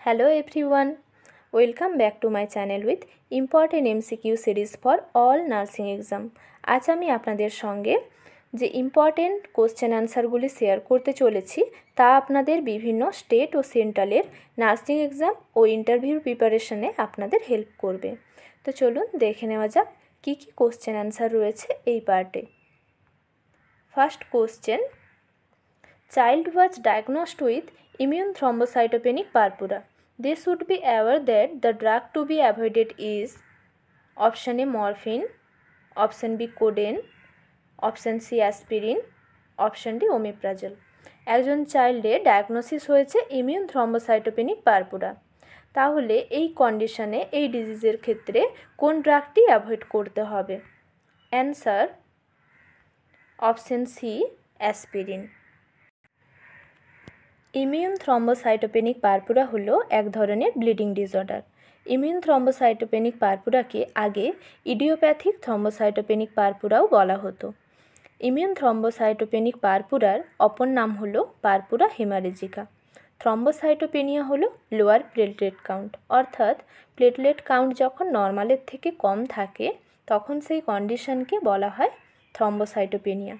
Hello everyone, welcome back to my channel with important MCQ series for all nursing exam। আজ আমি আপনাদের সঙ্গে যে ইম্পর্টেন্ট কোশ্চেন অ্যান্সারগুলি শেয়ার করতে চলেছি তা আপনাদের বিভিন্ন স্টেট ও সেন্ট্রালের নার্সিং এক্সাম ও ইন্টারভিউ প্রিপারেশনে আপনাদের হেল্প করবে। তো চলুন দেখে নেওয়া যাক কী কী কোশ্চেন অ্যান্সার রয়েছে এই পার্টে। First question, child was diagnosed with immune thrombocytopenic purpura. They should be aware that the drug to be avoided is option A morphine, option B codeine, option C aspirin, option D omeprazole। একজন চাইল্ডের diagnosis হয়েছে immune thrombocytopenic purpura, তাহলে এই কন্ডিশনে এই ডিজিজের ক্ষেত্রে কোন ড্রাগটি avoid করতে হবে? Answer option C aspirin. Immune thrombocytopenic purpura হলো এক ধরনের ব্লিডিং ডিসঅর্ডার। ইমিউন থ্রম্বোসাইটোপেনিক পারপুরাকে আগে ইডিওপ্যাথিক থ্রম্বোসাইটোপেনিক পারপুরাও বলা হতো। ইমিউন থ্রম্বোসাইটোপেনিক পারপুরার অপর নাম হলো পারপুরা হেমারেজিকা। থ্রম্বোসাইটোপেনিয়া হলো লোয়ার প্লেটলেট কাউন্ট, অর্থাৎ প্লেটলেট কাউন্ট যখন নর্মালের থেকে কম থাকে তখন সেই কন্ডিশনকে বলা হয় থ্রম্বোসাইটোপেনিয়া।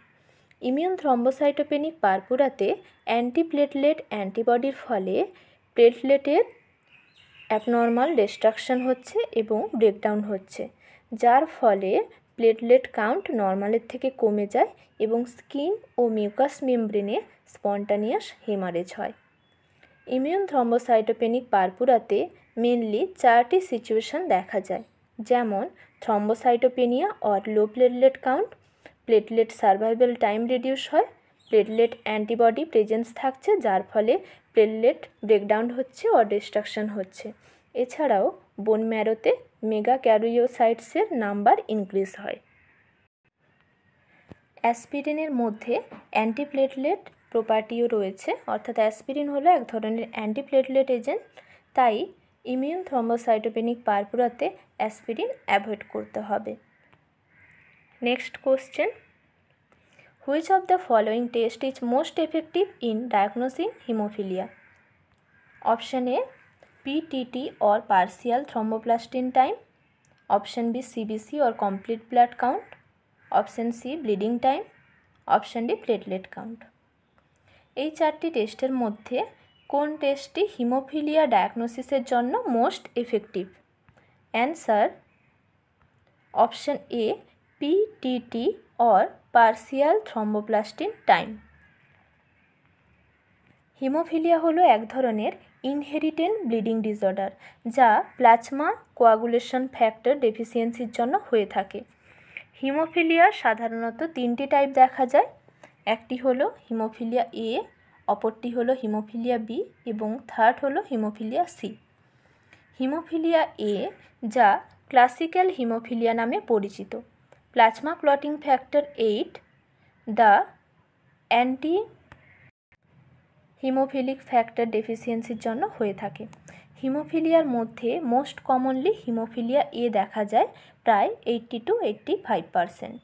ইমিউন থ্রম্বোসাইটোপেনিক পারপুরাতে অ্যান্টিপ্লেটলেট অ্যান্টিবডির ফলে প্লেটলেটের অ্যাবনর্মাল ডিস্ট্রাকশন হচ্ছে এবং ব্রেকডাউন হচ্ছে, যার ফলে প্লেটলেট কাউন্ট নর্মালের থেকে কমে যায় এবং স্কিন ও মিউকাস মেমব্রেনে স্পন্টানিয়াস হেমারেজ হয়। ইমিউন থ্রম্বোসাইটোপেনিক পারপুরাতে মেনলি 4টি সিচুয়েশন দেখা যায়, যেমন thrombocytopenia or low platelet count, platelet survival time reduce হয়, প্লেটলেট অ্যান্টিবডি প্রেজেন্স থাকছে যার ফলে প্লেটলেট ব্রেকডাউন হচ্ছে ও ডিস্ট্রাকশন হচ্ছে। এছাড়াও বোন ম্যারোতে মেগা ক্যারিওসাইটসের নাম্বার ইনক্রিজ হয়। অ্যাসপিরিনের মধ্যে অ্যান্টিপ্লেটলেট প্রপার্টিও রয়েছে, অর্থাৎ অ্যাসপিরিন হলো এক ধরনের অ্যান্টিপ্লেটলেট এজেন্ট, তাই ইমিউন থ্রম্বোসাইটোপেনিক পারপুরাতে অ্যাসপিরিন অ্যাভয়েড করতে হবে। Next question, which of the following test is most effective in diagnosing hemophilia? Option A PTT or partial thromboplastin time, option B CBC or complete blood count, option C bleeding time, option D platelet count। এই 4টি টেস্টের মধ্যে কোন টেস্টটি haemophilia ডায়াগনোসিসের জন্য most effective? Answer option A PTT or partial thromboplastin time। Haemophilia হলো এক ধরনের ইনহেরিটেন্ট bleeding disorder যা প্লাজমা কোয়াগুলেশন ফ্যাক্টর ডেফিসিয়েন্সির জন্য হয়ে থাকে। হিমোফিলিয়ার সাধারণত 3টি টাইপ দেখা যায়, একটি হলো হিমোফিলিয়া এ, অপরটি হলো হিমোফিলিয়া বি এবং থার্ড হলো হিমোফিলিয়া সি। হিমোফিলিয়া এ, যা ক্লাসিক্যাল হিমোফিলিয়া নামে পরিচিত, plasma clotting factor 8 the anti haemophilic factor ডেফিসিয়েন্সির জন্য হয়ে থাকে। হিমোফিলিয়ার মধ্যে মোস্ট কমনলি হিমোফিলিয়া এ দেখা যায় প্রায় 80 to 85%।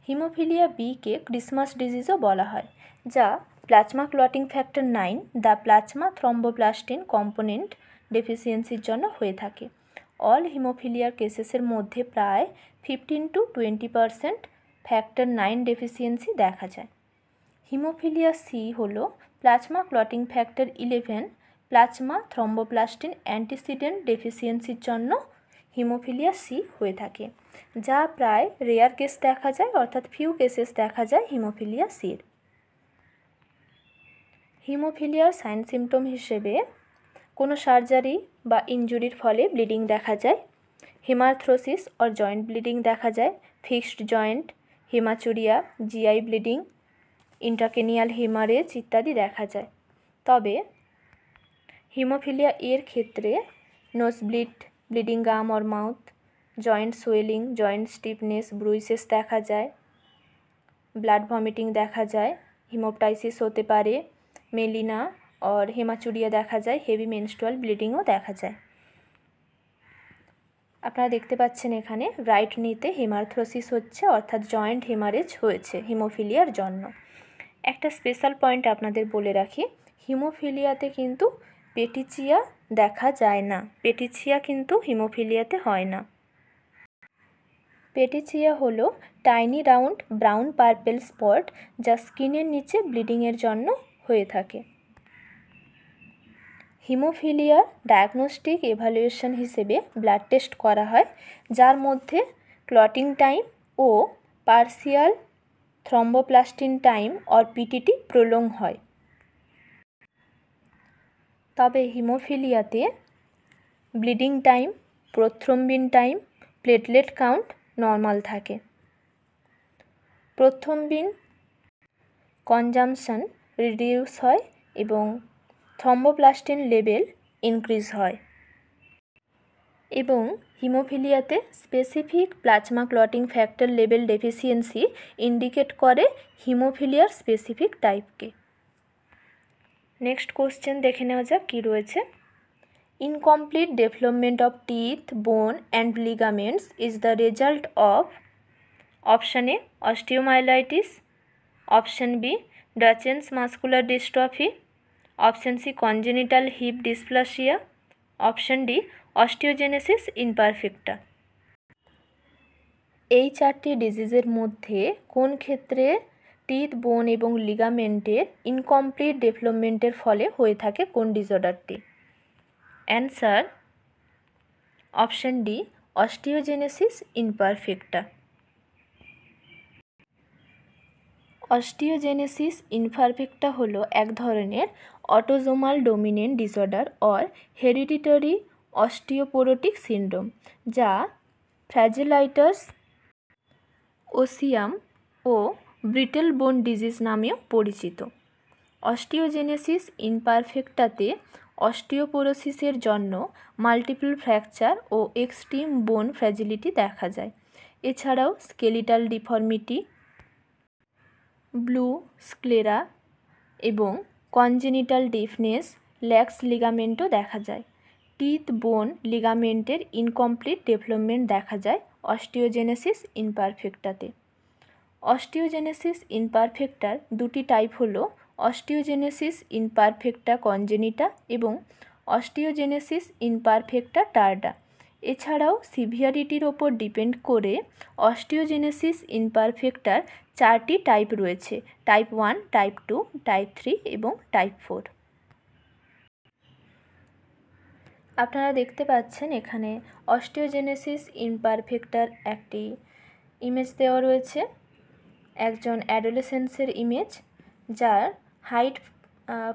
হিমোফিলিয়া বিকে ক্রিসমাস ডিজিজও বলা হয়, যা plasma clotting factor 9 the plasma thromboplastin component ডেফিসিয়েন্সির জন্য হয়ে থাকে। অল হিমোফিলিয়ার কেসেসের মধ্যে প্রায় 15 to 20% ফ্যাক্টর 9 ডেফিসিয়েন্সি দেখা যায়। হিমোফিলিয়া সি হলো plasma clotting factor 11 plasma thromboplastin antecedent ডেফিসিয়েন্সির জন্য হিমোফিলিয়া সি হয়ে থাকে, যা প্রায় রেয়ার কেস দেখা যায়, অর্থাৎ ফিউ কেসেস দেখা যায় হিমোফিলিয়া সির। হিমোফিলিয়ার সাইন সিমটম হিসেবে কোনো সার্জারি বা ইনজুরির ফলে ব্লিডিং দেখা যায়, হেমার্থ্রোসিস অর জয়েন্ট ব্লিডিং দেখা যায়, fixed joint, haematuria, GI bleeding, intracranial haemorrhage ইত্যাদি দেখা যায়। তবে হিমোফিলিয়া এর ক্ষেত্রে nose bleed, bleeding gum or mouth, joint swelling, joint stiffness, bruises দেখা যায়, ব্লাড ভমিটিং দেখা যায়, হিমোপটাইসিস হতে পারে, মেলিনা और হেমাচুরিয়া দেখা যায়, হেভি মেনস্ট্রুয়াল ব্লিডিংও দেখা যায়। আপনারা দেখতে পাচ্ছেন এখানে রাইট নিতে হেমার্থ্রোসিস হচ্ছে, অর্থাৎ জয়েন্ট হেমারেজ হয়েছে হিমোফিলিয়ার জন্য। একটা স্পেশাল পয়েন্ট আপনাদের বলে রাখি, হিমোফিলিয়াতে কিন্তু পেটিচিয়া দেখা যায় না। পেটিচিয়া কিন্তু হিমোফিলিয়াতে হয় না। পেটিচিয়া হলো tiny round brown purple spot যা স্কিনের নিচে ব্লিডিংয়ের জন্য হয়ে থাকে। হিমোফিলিয়ার ডায়াগনস্টিক এভালুয়েশন হিসেবে ব্লাড টেস্ট করা হয়, যার মধ্যে ক্লটিং টাইম ও partial thromboplastin time or PTT prolong হয়। তবে হিমোফিলিয়াতে bleeding time, prothrombin time, platelet count normal থাকে। প্রথ্রম্বিন কনজাম্পশন রিডিউস হয় এবং থ্রম্বোপ্লাস্টিন লেভেল ইনক্রিজ হয়। এবং হিমোফিলিয়াতে specific plasma clotting factor level deficiency indicate করে হিমোফিলিয়ার স্পেসিফিক টাইপকে। নেক্সট কোশ্চেন দেখে নেওয়া যাক কী রয়েছে। Incomplete development of teeth, bone and ligaments is the result of option A osteomyelitis, option B Duchenne muscular dystrophy, option C congenital hip dysplasia, option D osteogenesis imperfecta. এই চারটি ডিজিজের মধ্যে কোন ক্ষেত্রে টিথ, বোন এবং লিগামেন্টের ইনকমপ্লিট ডেভেলপমেন্টের ফলে হয়ে থাকে কোন ডিসঅর্ডারটি? Answer option D osteogenesis imperfecta. Osteogenesis imperfecta হলো এক ধরনের autosomal dominant disorder or hereditary osteoporotic syndrome, যা ফ্র্যাজিলাইটাস ওসিয়াম ও ব্রিটেল বোন ডিজিজ নামেও পরিচিত। অস্টিওজেনেসিস ইমপারফেক্টাতে অস্টিওপোরোসিসের জন্য মাল্টিপল ফ্র্যাকচার ও এক্সট্রিম বোন ফ্র্যাজিলিটি দেখা যায়। এছাড়াও স্কেলিটাল ডিফর্মিটি, ব্লু স্ক্লেরা এবং কনজেনিটাল ডিফনেস, ল্যাক্স লিগামেন্টও দেখা যায়। টিথ, বোন, লিগামেন্টের ইনকমপ্লিট ডেভেলপমেন্ট দেখা যায় অস্টিওজেনেসিস ইমপারফেক্টাতে। অস্টিওজেনেসিস ইমপারফেক্টার দুটি টাইপ হলো অস্টিওজেনেসিস ইমপারফেক্টা কনজেনিটা এবং অস্টিওজেনেসিস ইমপারফেক্টা টার্ডা। এছাড়াও সিভিয়ারিটির ওপর ডিপেন্ড করে অস্টিওজেনেসিস ইমপারফেক্টার চারটি টাইপ রয়েছে: টাইপ 1, টাইপ 2, টাইপ 3 এবং টাইপ 4। আপনারা দেখতে পাচ্ছেন এখানে অস্টিওজেনেসিস ইমপারফেক্টার একটি ইমেজ দেওয়া রয়েছে, একজন অ্যাডোলেসেন্সের ইমেজ, যার হাইট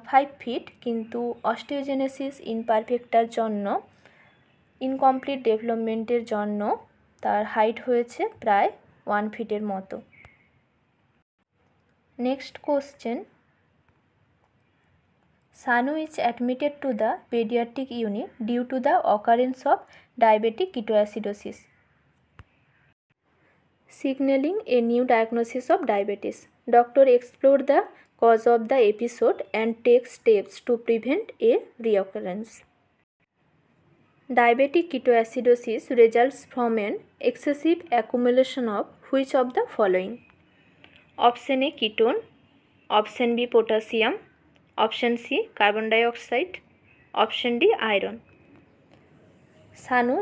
5 ফিট, কিন্তু অস্টিওজেনেসিস ইমপারফেক্টার জন্য ইনকমপ্লিট ডেভেলপমেন্টের জন্য তার হাইট হয়েছে প্রায় 1 ফিটের মতো। Next question, Sanu is admitted to the pediatric unit due to the occurrence of diabetic ketoacidosis, signaling a new diagnosis of diabetes. Doctor explore the cause of the episode and take steps to prevent a reoccurrence. Diabetic ketoacidosis results from an excessive accumulation of which of the following? Option A ketone, option B potassium, option C carbon dioxide, option D iron. Sanu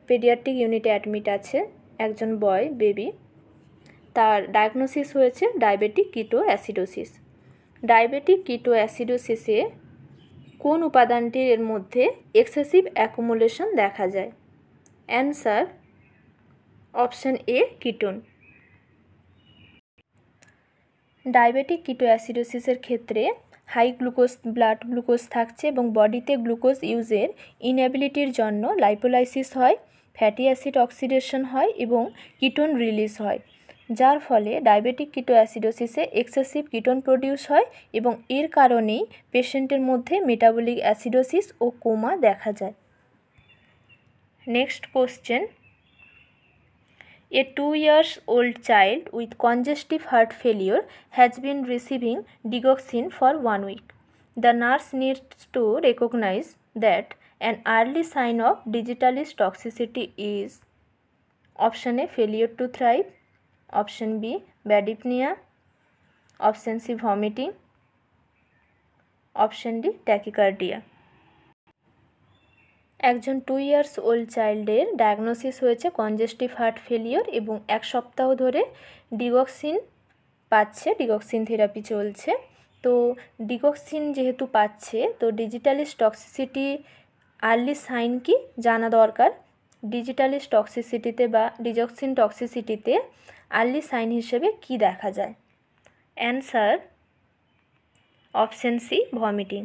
paediatric ইউনিটে admit আছে, একজন boy baby, তার diagnosis হয়েছে diabetic ketoacidosis. Diabetic কিটোঅ্যাসিডোসিসে কোন উপাদানটির এর মধ্যে এক্সেসিভ অ্যাকুমুলেশন দেখা যায়? Answer option A ketone. Diabetic কিটোঅ্যাসিডোসিসের ক্ষেত্রে হাই গ্লুকোজ ব্লাড গ্লুকোজ থাকছে এবং বডিতে গ্লুকোজ ইউজের ইনএবিলিটির জন্য লাইপোলাইসিস হয়, ফ্যাটি অ্যাসিড অক্সিডেশন হয় এবং কিটোন রিলিজ হয়, যার ফলে ডায়াবেটিক কিটোঅ্যাসিডোসিসে এক্সেসিভ কিটোন প্রডিউস হয় এবং এর কারণেই পেশেন্টের মধ্যে মেটাবলিক অ্যাসিডোসিস ও কোমা দেখা যায়। Next question, A 2-year-old child with congestive heart failure has been receiving digoxin for 1 week. The nurse needs to recognize that an early sign of digitalis toxicity is option A failure to thrive, option B bad dyspnea, option C vomiting, option D tachycardia. একজন 2 years old চাইল্ডের diagnosis হয়েছে congestive heart failure এবং 1 সপ্তাহ ধরে digoxin পাচ্ছে, digoxin therapy চলছে। তো digoxin যেহেতু পাচ্ছে, তো ডিজিটালিস টক্সিসিটি আর্লি সাইন কি জানা দরকার। ডিজিটালিস টক্সিসিটিতে বা ডিগক্সিন টক্সিসিটিতে আর্লি সাইন হিসেবে কি দেখা যায়? Answer option C, vomiting.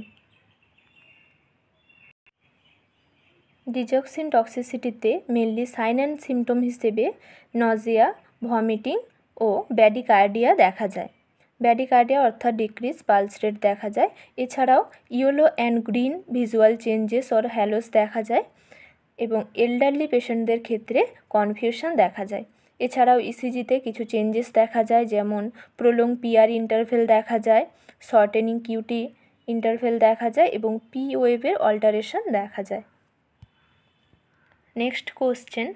Digoxin টক্সিসিটিতে মেনলি সাইন অ্যান্ড সিমটম হিসেবে নজিয়া, ভমিটিং ও ব্যাডিকার্ডিয়া দেখা যায়। ব্যাডিকার্ডিয়া অর্থাৎ ডিক্রিজ পালস রেট দেখা যায়। এছাড়াও yellow and green visual changes or hallows দেখা যায় এবং এল্ডারলি পেশেন্টদের ক্ষেত্রে কনফিউশন দেখা যায়। এছাড়াও ইসিজিতে কিছু চেঞ্জেস দেখা যায়, যেমন প্রলং পিআর ইন্টারভেল দেখা যায়, শর্টেনিং কিউটি ইন্টারভেল দেখা যায় এবং পি ওয়েভের অল্টারেশন দেখা যায়। Next question.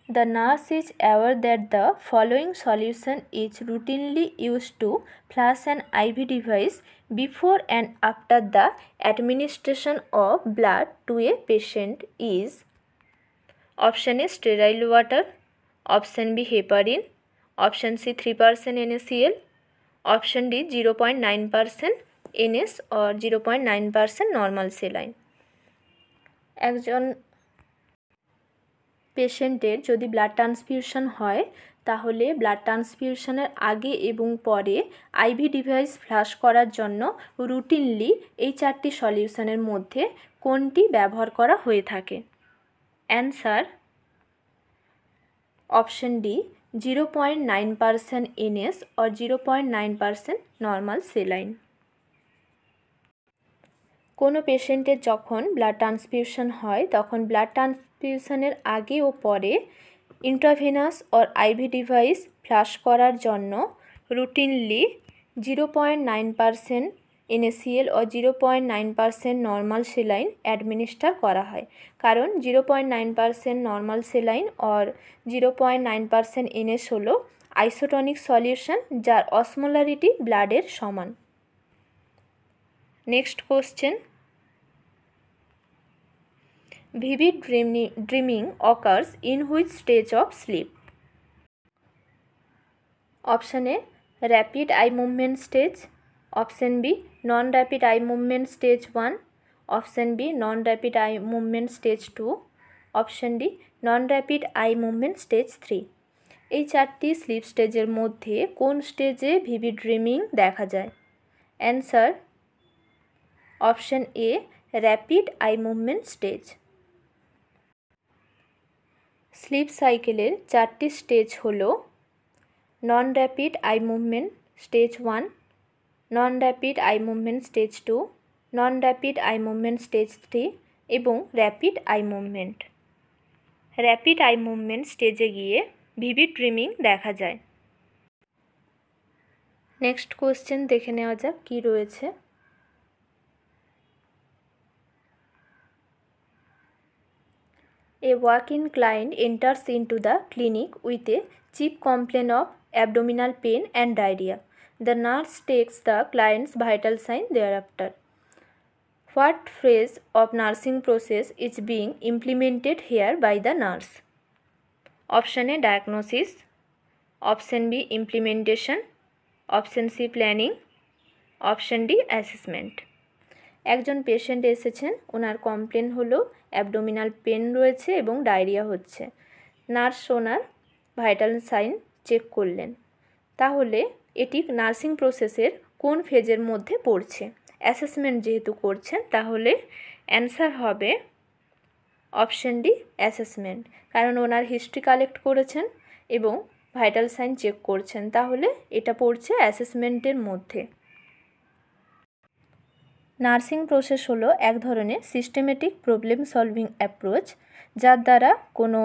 The nurse is aware that the following solution is routinely used to flush an IV device before and after the administration of blood to a patient is: option A sterile water, option B heparin, option C 3% NaCl, option D 0.9% NS or 0.9% normal saline। একজন পেশেন্টের যদি blood transfusion হয়, তাহলে blood ট্রান্সফিউশনের আগে এবং পরে ivy device flush করার জন্য রুটিনলি এই 4টি সলিউশনের মধ্যে কোনটি ব্যবহার করা হয়ে থাকে? Answer option D 0.9% NS or 0.9% normal saline. কোনো পেশেন্টের যখন ব্লাড ট্রান্সফিউশন হয়, তখন ব্লাড ট্রান্সফিউশনের আগে ও পরে intravenous or IV device flush করার জন্য রুটিনলি 0.9% NaCl ও 0.9% নর্মাল সেলাইন অ্যাডমিনিস্টার করা হয়। কারণ 0.9% নর্মাল সেলাইন অর 0.9% NS হলো আইসোটনিক সলিউশন, যার অসমোলারিটি ব্লাডের সমান। Next question. Vivid dreaming occurs in which stage of sleep? Option A rapid eye movement stage, option B non-rapid eye movement stage 1, option B non-rapid eye movement stage 2, option D non-rapid eye movement stage 3। এই 4টি slip স্টেজের মধ্যে কোন স্টেজে vivid dreaming দেখা যায়? Answer option A rapid eye movement stage. Sleep সাইকেলের 4টি স্টেজ হলো non rapid eye movement stage 1, non rapid eye movement stage 2, non rapid eye movement stage 3 এবং rapid eye movement. Rapid eye movement স্টেজে গিয়ে vivid dreaming দেখা যায়। Next question দেখে নেওয়া যাক কী রয়েছে। A walk-in client enters into the clinic with a chief complaint of abdominal pain and diarrhea. The nurse takes the client's vital sign thereafter. What phase of nursing process is being implemented here by the nurse? Option A diagnosis, option B implementation, option C planning, option D assessment। একজন patient এসেছেন, ওনার complain হলো abdominal pain রয়েছে এবং diarrhoea হচ্ছে। Nurse ওনার vital sign check করলেন। তাহলে এটি nursing প্রসেসের কোন ফেজের মধ্যে পড়ছে? অ্যাসেসমেন্ট যেহেতু করছেন, তাহলে অ্যান্সার হবে অপশন ডি অ্যাসেসমেন্ট। কারণ ওনার হিস্ট্রি কালেক্ট করেছেন এবং ভাইটাল সাইন চেক করছেন, তাহলে এটা পড়ছে অ্যাসেসমেন্টের মধ্যে। নার্সিং প্রসেস হলো এক ধরনের সিস্টেমেটিক প্রবলেম সলভিং অ্যাপ্রোচ, যার দ্বারা কোনো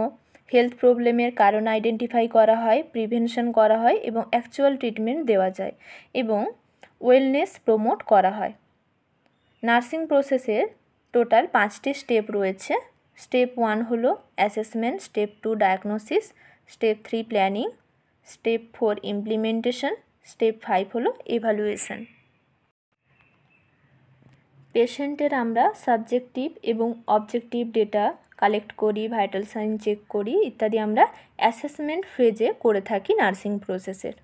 হেলথ প্রবলেমের কারণ আইডেন্টিফাই করা হয়, প্রিভেনশন করা হয় এবং অ্যাকচুয়াল ট্রিটমেন্ট দেওয়া যায় এবং ওয়েলনেস প্রমোট করা হয়। নার্সিং প্রসেসের টোটাল 5টি স্টেপ রয়েছে। স্টেপ 1 হলো assessment, step 2 diagnosis, step 3 planning, step 4 implementation, step 5 হলো এভালুয়েশন। পেশেন্টের আমরা সাবজেক্টিভ এবং অবজেক্টিভ ডেটা কালেক্ট করি, ভাইটাল সাইন চেক করি ইত্যাদি আমরা অ্যাসেসমেন্ট ফেজে করে থাকি নার্সিং প্রসেসের।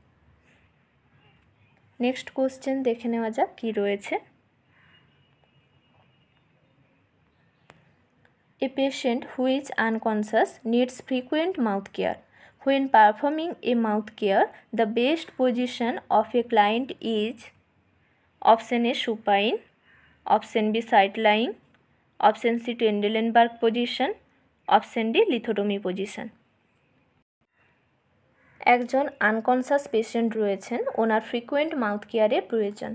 নেক্সট কোশ্চেন দেখে নেওয়া যাক কী রয়েছে। A patient who is unconscious needs frequent mouth care. When performing a mouth care, the best position of a client is option A supine, option B side lying, option C Trendelenburg position, option D lithotomy position. একজন unconscious patient রয়েছেন, ওনার frequent mouth কেয়ারের প্রয়োজন।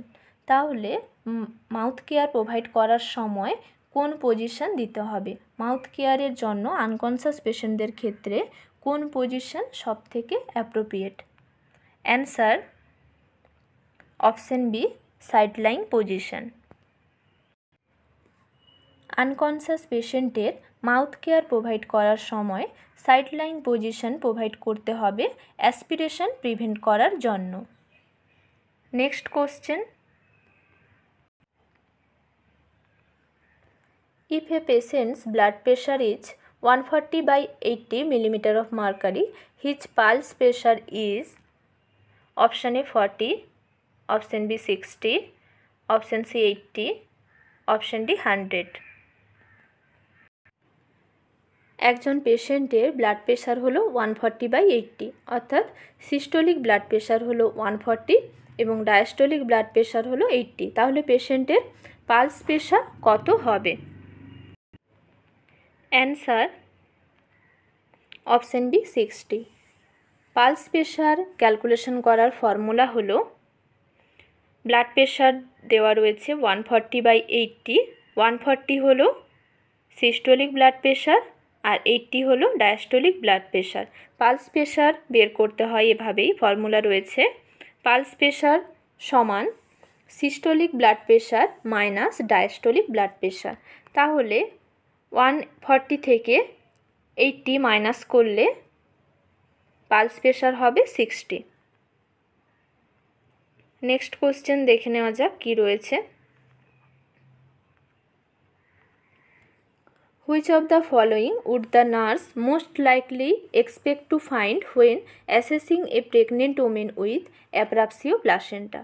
তাহলে mouth care provide করার সময় কোন position দিতে হবে? মাউথ কেয়ারের জন্য আনকনসাস পেশেন্টদের ক্ষেত্রে কোন পজিশন সবথেকে appropriate? Answer option B side lying position. Unconscious পেশেন্টের মাউথ কেয়ার প্রোভাইড করার সময় সাইড লাইং পজিশন প্রোভাইড করতে হবে অ্যাসপিরেশন প্রিভেন্ট করার জন্য। Next question. If a patient's blood pressure is 140/80 mm of mercury, his pulse pressure is option A 40, option B 60, option C 80, option D 100. একজন পেশেন্টের blood pressure হলো 140/80, অর্থাৎ systolic blood pressure হলো 140 এবং ডায়াস্টোলিক ব্লাড প্রেশার হলো 80। তাহলে পেশেন্টের pulse pressure কত হবে? Answer option B 60। Pulse pressure calculation করার ফর্মুলা হলো, ব্লাড প্রেশার দেওয়া রয়েছে 140/80, 140 হলো সিস্টোলিক ব্লাড প্রেশার আর 80 হলো diastolic blood pressure. Pulse pressure বের করতে হয় এভাবেই, ফর্মুলা রয়েছে পালস প্রেশার সমান systolic blood pressure minus diastolic blood pressure. তাহলে 140 থেকে 80 মাইনাস করলে পালস প্রেশার হবে 60। নেক্সট কোশ্চেন দেখে নেওয়া যাক কী রয়েছে। Which of the following would the nurse most likely expect to find when assessing a pregnant woman with apraxia placenta?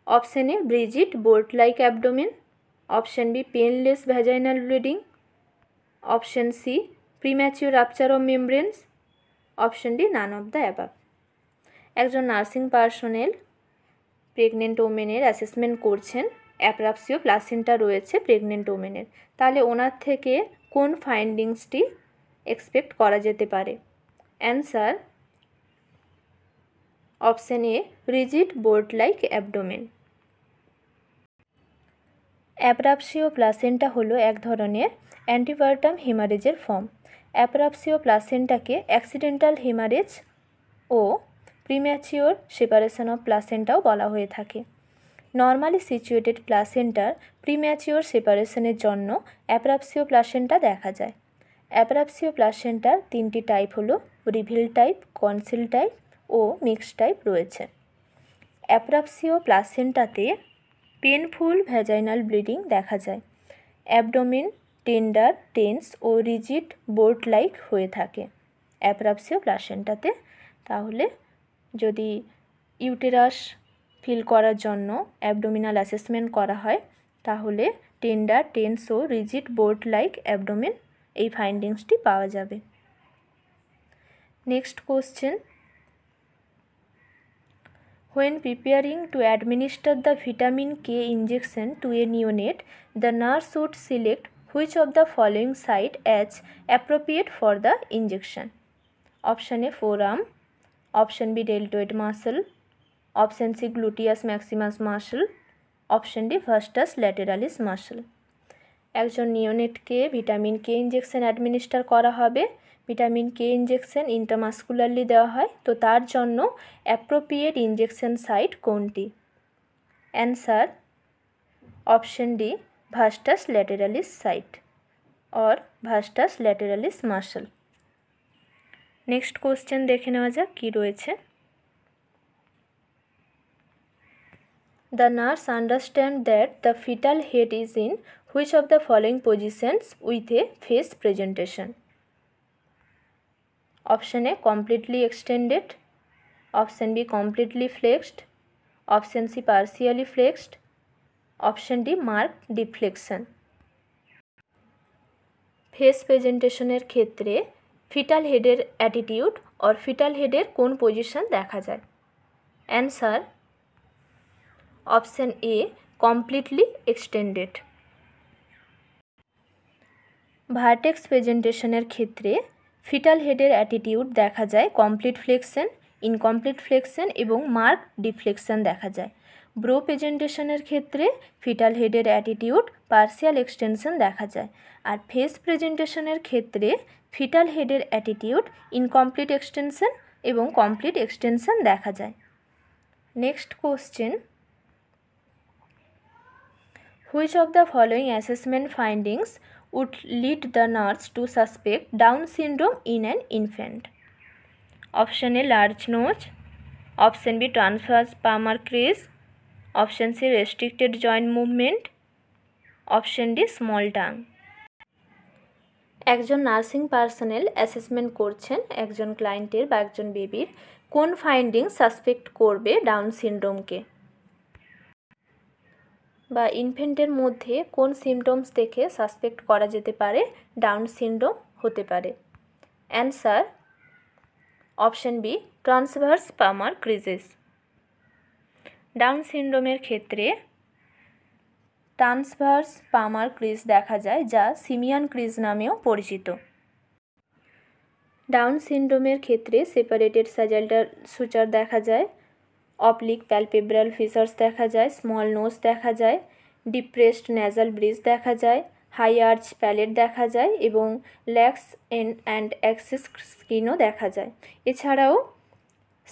Option A rigid bolt-like abdomen, option B painless vaginal bleeding, option C premature rupture of membranes, option D none of the above. একজন nursing personnel pregnant ওমেনের assessment করছেন, অ্যাপ্রাক্সিও placenta রয়েছে pregnant ওমেনের। তাহলে ওনার থেকে কোন ফাইন্ডিংসটি expect করা যেতে পারে? Answer option A rigid board like abdomen. Abruptio placenta হলো এক ধরনের অ্যান্টিপার্টাম হেমারেজের ফর্ম। অ্যাপ্রাক্সিও প্লাসেন্টাকে অ্যাক্সিডেন্টাল হেমারেজ ও প্রিম্যাচিওর সেপারেশন অফ প্লাসেন্টাও বলা হয়ে থাকে। নর্মালি সিচুয়েটেড প্লাসেন্টার প্রিম্যাচিওর সেপারেশনের জন্য অ্যাপ্রাক্সিও প্লাসেন্টা দেখা যায়। অ্যাপ্রাক্সিও প্লাসেন্টার তিনটি টাইপ হলো রিভিল টাইপ, কনসিল টাইপ ও মিক্সড টাইপ রয়েছে। অ্যাপ্রাক্সিও প্লাসেন্টাতে পেনফুল ভ্যাজাইনাল ব্লিডিং দেখা যায়। অ্যাবডোমেন টেন্ডার, টেন্স ও রিজিড বোর্ড লাইক হয়ে থাকে অ্যাপ্রাক্সিও প্লাসেন্টাতে। তাহলে যদি ইউটেরাস ফিল করার জন্য অ্যাবডোমিনাল অ্যাসেসমেন্ট করা হয় তাহলে টেন্ডার, টেন্স ও রিজিড বোর্ড লাইক অ্যাবডোমেন এই ফাইন্ডিংসটি পাওয়া যাবে। Next question. When preparing to administer the vitamin K injection to a neonate, the nurse should select which of the following site as appropriate for the injection? Option A forearm, option B deltoid muscle, option C gluteus maximus muscle, option D vastus lateralis muscle. একজন নিওনেটকে vitamin K injection administer করা হবে। Vitamin K injection ইন্ট্রামাস্কুলারলি দেওয়া হয়, তো তার জন্য appropriate injection site কোনটি? Answer option D vastus lateralis site or vastus lateralis muscle. Next question দেখে নেওয়া যাক কী রয়েছে। The nurse understands that the fetal head is in which of the following positions with a face presentation? Option A, completely extended. Option B, completely flexed. Option C, partially flexed. Option D, marked deflection. Face প্রেজেন্টেশনের ক্ষেত্রে fetal হেডের attitude আর fetal হেডের কোন position দেখা যায়? Answer option A, completely extended. Vertex প্রেজেন্টেশনের ক্ষেত্রে ফিটাল হেডের অ্যাটিটিউড দেখা যায় কমপ্লিট ফ্লেক্সন, ইনকমপ্লিট ফ্লেক্সন এবং মার্ক ডিফ্লেকশন দেখা যায়। ব্রো প্রেজেন্টেশনের ক্ষেত্রে ফিটাল হেডের অ্যাটিটিউড পার্সিয়াল এক্সটেনশন দেখা যায়। আর ফেস প্রেজেন্টেশনের ক্ষেত্রে ফিটাল হেডের অ্যাটিটিউড ইনকমপ্লিট এক্সটেনশন এবং কমপ্লিট এক্সটেনশন দেখা যায়। Next question, which of the following assessment findings would lead the nurse to suspect Down syndrome in an infant? Option A, large nose. Option B, transverse palmar crease. Option C, restricted joint movement. Option D, small tongue. একজন nursing personnel assessment করছেন একজন ক্লায়েন্টের বা একজন বেবির, কোন finding suspect করবে down সিনড্রোমকে, বা ইনফেন্টের মধ্যে কোন সিমটমস দেখে সাসপেক্ট করা যেতে পারে ডাউন সিনড্রোম হতে পারে? Answer option B, transverse palmar creases. Down সিনড্রোমের ক্ষেত্রে ট্রান্সভার্স পামার ক্রিজ দেখা যায়, যা সিমিয়ান ক্রিজ নামেও পরিচিত। ডাউন সিনড্রোমের ক্ষেত্রে সেপারেটেড স্যাজাল্টার সুচার দেখা যায়, অবলিক প্যালপেব্রাল ফিচার্স দেখা যায়, স্মল নোজ দেখা যায়, ডিপ্রেসড ন্যাজাল ব্রিজ দেখা যায়, হাই আর্চ প্যালেট দেখা যায় এবং ল্যাক্স অ্যান্ড অ্যাক্সিস স্কিনও দেখা যায়। এছাড়াও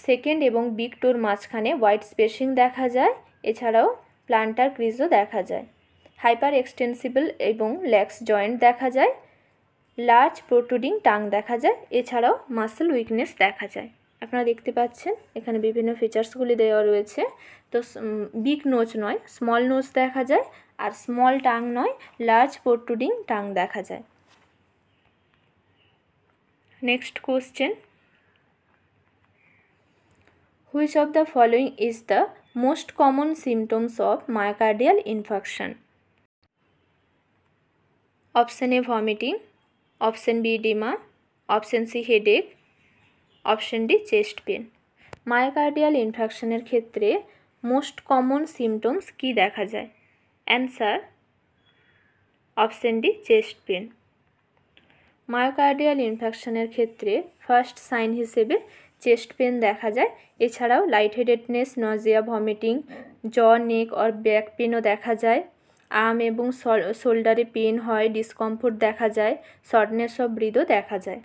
সেকেন্ড এবং বিগ টোর মাঝখানে হোয়াইট স্পেসিং দেখা যায়। এছাড়াও প্লান্টার ক্রিজও দেখা যায়। হাইপার এক্সটেন্সিবল এবং ল্যাক্স জয়েন্ট দেখা যায়, লার্জ প্রোট্রুডিং টাং দেখা যায়। এছাড়াও মাসল উইকনেস দেখা যায়। আপনারা দেখতে পাচ্ছেন এখানে বিভিন্ন ফিচার্সগুলি দেওয়া রয়েছে। তো বিগ নোজ নয়, স্মল নোজ দেখা যায়, আর স্মল টাং নয়, লার্জ প্রোট্রুডিং টাং দেখা যায়। Next question, which of the following is the most common symptoms of myocardial infarction? Option A, vomiting. Option B, oedema. Option C, headache. Option D, chest pain. Myocardial ইনফার্কশনের ক্ষেত্রে most common symptoms কী দেখা যায়? Answer option D, chest pain. Myocardial ইনফার্কশনের ক্ষেত্রে first sign হিসেবে chest pain দেখা যায়। এছাড়াও লাইট হেডেডনেস, নজিয়া, ভমিটিং, জ, নেক অর ব্যাক পেনও দেখা যায়। আর্ম এবং শোল্ডারে পেন হয়, ডিসকমফোর্ট দেখা যায়, শর্টনেস অফ ব্রিথও দেখা যায়।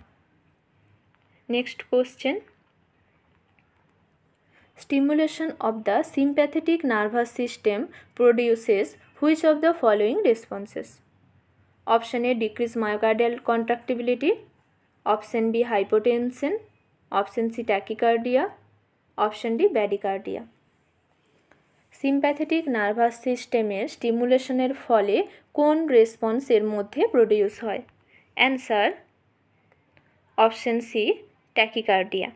Next question, stimulation of the sympathetic nervous system produces which of the following responses? Option A, decrease myocardial contractility. Option B, hypotension. Option C, tachycardia. Option D, bradycardia. Sympathetic nervous সিস্টেমের স্টিমুলেশনের ফলে কোন response এর মধ্যে produce হয়? Answer option C, tachycardia.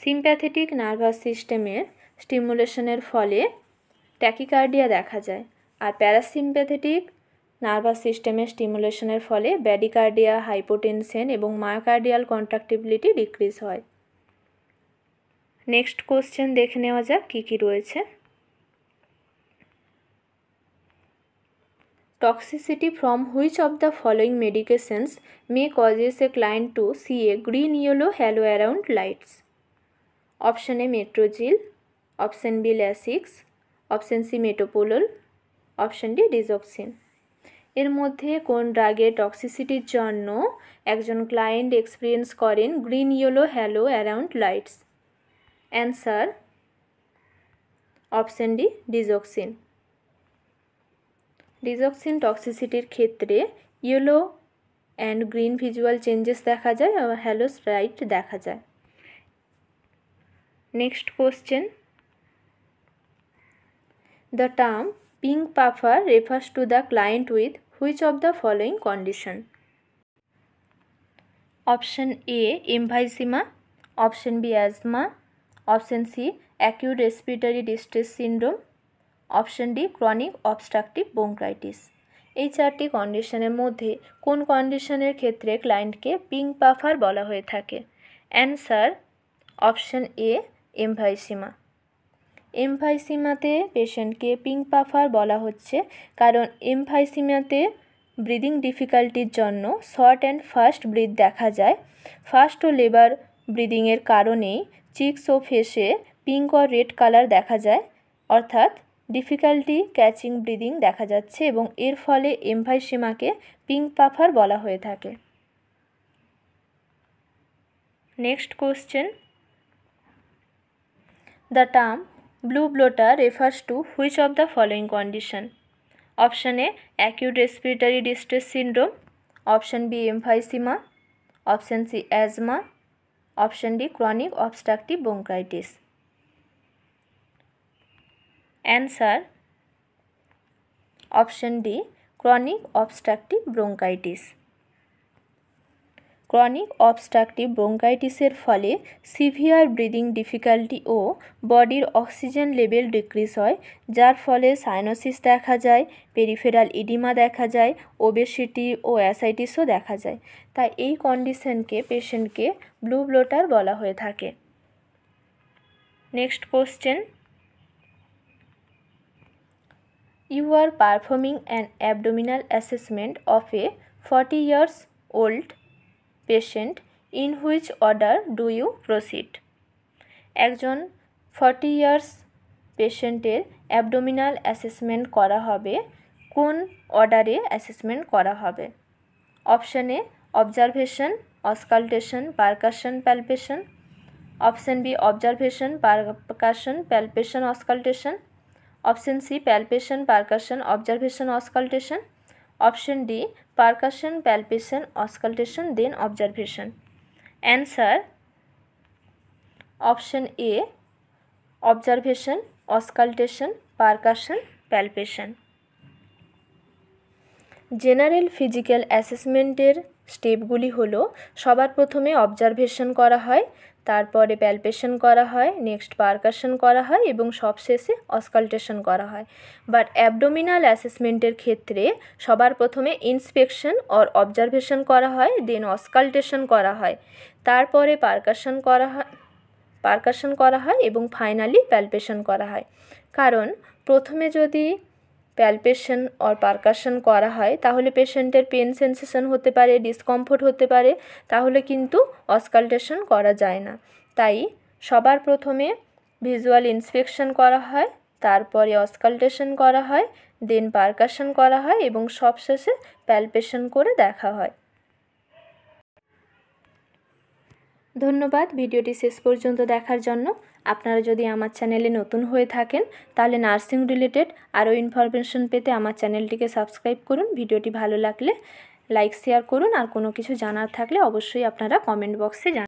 Sympathetic nervous সিস্টেমের স্টিমুলেশনের ফলে ট্যাকিকার্ডিয়া দেখা যায়, আর প্যারাসিম্প্যাথেটিক নার্ভাস সিস্টেমের স্টিমুলেশনের ফলে ব্যাডিকার্ডিয়া, হাইপোটেনশন এবং মায়োকার্ডিয়াল কন্ট্রাক্টিবিলিটি ডিক্রিজ হয়। নেক্সট কোশ্চেন দেখে নেওয়া যাক কী কী রয়েছে। Toxicity from which of the following medications may causes a client to see a green yellow halo around lights? Option A, Metrogyl. Option B, Lasix. Option C, metoprolol. Option D, digoxin. এর মধ্যে কোন ড্রাগের টক্সিসিটির জন্য একজন client experience করেন green yellow halo around lights? Answer option D, digoxin. ডিজক্সিন টক্সিসিটির ক্ষেত্রে yellow and green visual changes দেখা যায়, আর হ্যালোস লাইট দেখা যায়। Next question, The term pink puffer refers to the client with which of the following condition? Option A, emphysema. Option B, asthma. Option C, acute respiratory distress syndrome. Option D, chronic obstructive bronchitis. এই চারটি কন্ডিশনের মধ্যে কোন কন্ডিশনের ক্ষেত্রে ক্লায়েন্টকে pink puffer বলা হয়ে থাকে? Answer option A, emphysema. এমফাইসিমাতে পেশেন্টকে পিঙ্ক পাফার বলা হচ্ছে কারণ এমফাইসিমাতে ব্রিদিং ডিফিকাল্টির জন্য শর্ট অ্যান্ড ফাস্ট ব্রিথ দেখা যায়। ফাস্ট ও লেবার ব্রিদিংয়ের কারণেই চিকস ও ফেসে পিঙ্ক ও রেড কালার দেখা যায়, অর্থাৎ ডিফিকাল্টি ক্যাচিং ব্রিদিং দেখা যাচ্ছে এবং এর ফলে এমফাইসিমাকে পিঙ্ক পাফার বলা হয়ে থাকে। Next question, the term blue bloater refers to which of the following condition? Option A, acute respiratory distress syndrome. Option B, emphysema. Option C, asthma. Option D, chronic obstructive bronchitis. Answer option D, chronic obstructive bronchitis. Chronic obstructive ব্রঙ্কাইটিসের ফলে severe breathing difficulty ও বডির oxygen level decrease হয়, যার ফলে cyanosis দেখা যায়, peripheral edema দেখা যায়, ওবেসিটি ও অ্যাসাইটিসও দেখা যায়। তাই এই কন্ডিশনকে পেশেন্টকে ব্লু ব্লোটার বলা হয়ে থাকে। Next question, you are performing an abdominal assessment of a 40 years old patient. In which order do you proceed? একজন 40 years পেশেন্টের অ্যাবডোমিনাল অ্যাসেসমেন্ট করা হবে, কোন অর্ডারে অ্যাসেসমেন্ট করা হবে? Option A, observation, auscultation, percussion, palpation. Option B, observation, percussion, palpation, auscultation. Option C, palpation, percussion, observation, auscultation. Option D, percussion, palpation, auscultation, then observation. Answer option A, observation, auscultation, percussion, palpation. General physical অ্যাসেসমেন্টের স্টেপগুলি হলো সবার প্রথমে observation করা হয়, তারপরে palpation করা হয়, নেক্সট পারকাশন করা হয় এবং সবশেষে অসকালটেশন করা হয়। বাট অ্যাবডোমিনাল অ্যাসেসমেন্টের ক্ষেত্রে সবার প্রথমে ইন্সপেকশন অর অবজারভেশন করা হয়, দেন অসকালটেশন করা হয়, তারপরে পারকাশন করা হয় এবং ফাইনালি প্যালপেশন করা হয়। কারণ প্রথমে যদি প্যালপেশন অর পারকাশন করা হয় তাহলে পেশেন্টের পেন সেন্সেশন হতে পারে, ডিসকমফোর্ট হতে পারে, তাহলে কিন্তু অসকালটেশন করা যায় না। তাই সবার প্রথমে ভিজুয়াল ইন্সপেকশন করা হয়, তারপরে অসকালটেশন করা হয়, দেন পারকাশন করা হয় এবং সবশেষে প্যালপেশন করে দেখা হয়। ধন্যবাদ ভিডিওটি শেষ পর্যন্ত দেখার জন্য। আপনারা যদি আমার চ্যানেলে নতুন হয়ে থাকেন তাহলে নার্সিং রিলেটেড আরও ইনফরমেশন পেতে আমার চ্যানেলটিকে সাবস্ক্রাইব করুন। ভিডিওটি ভালো লাগলে লাইক শেয়ার করুন, আর কোনো কিছু জানার থাকলে অবশ্যই আপনারা কমেন্ট বক্সে জানান।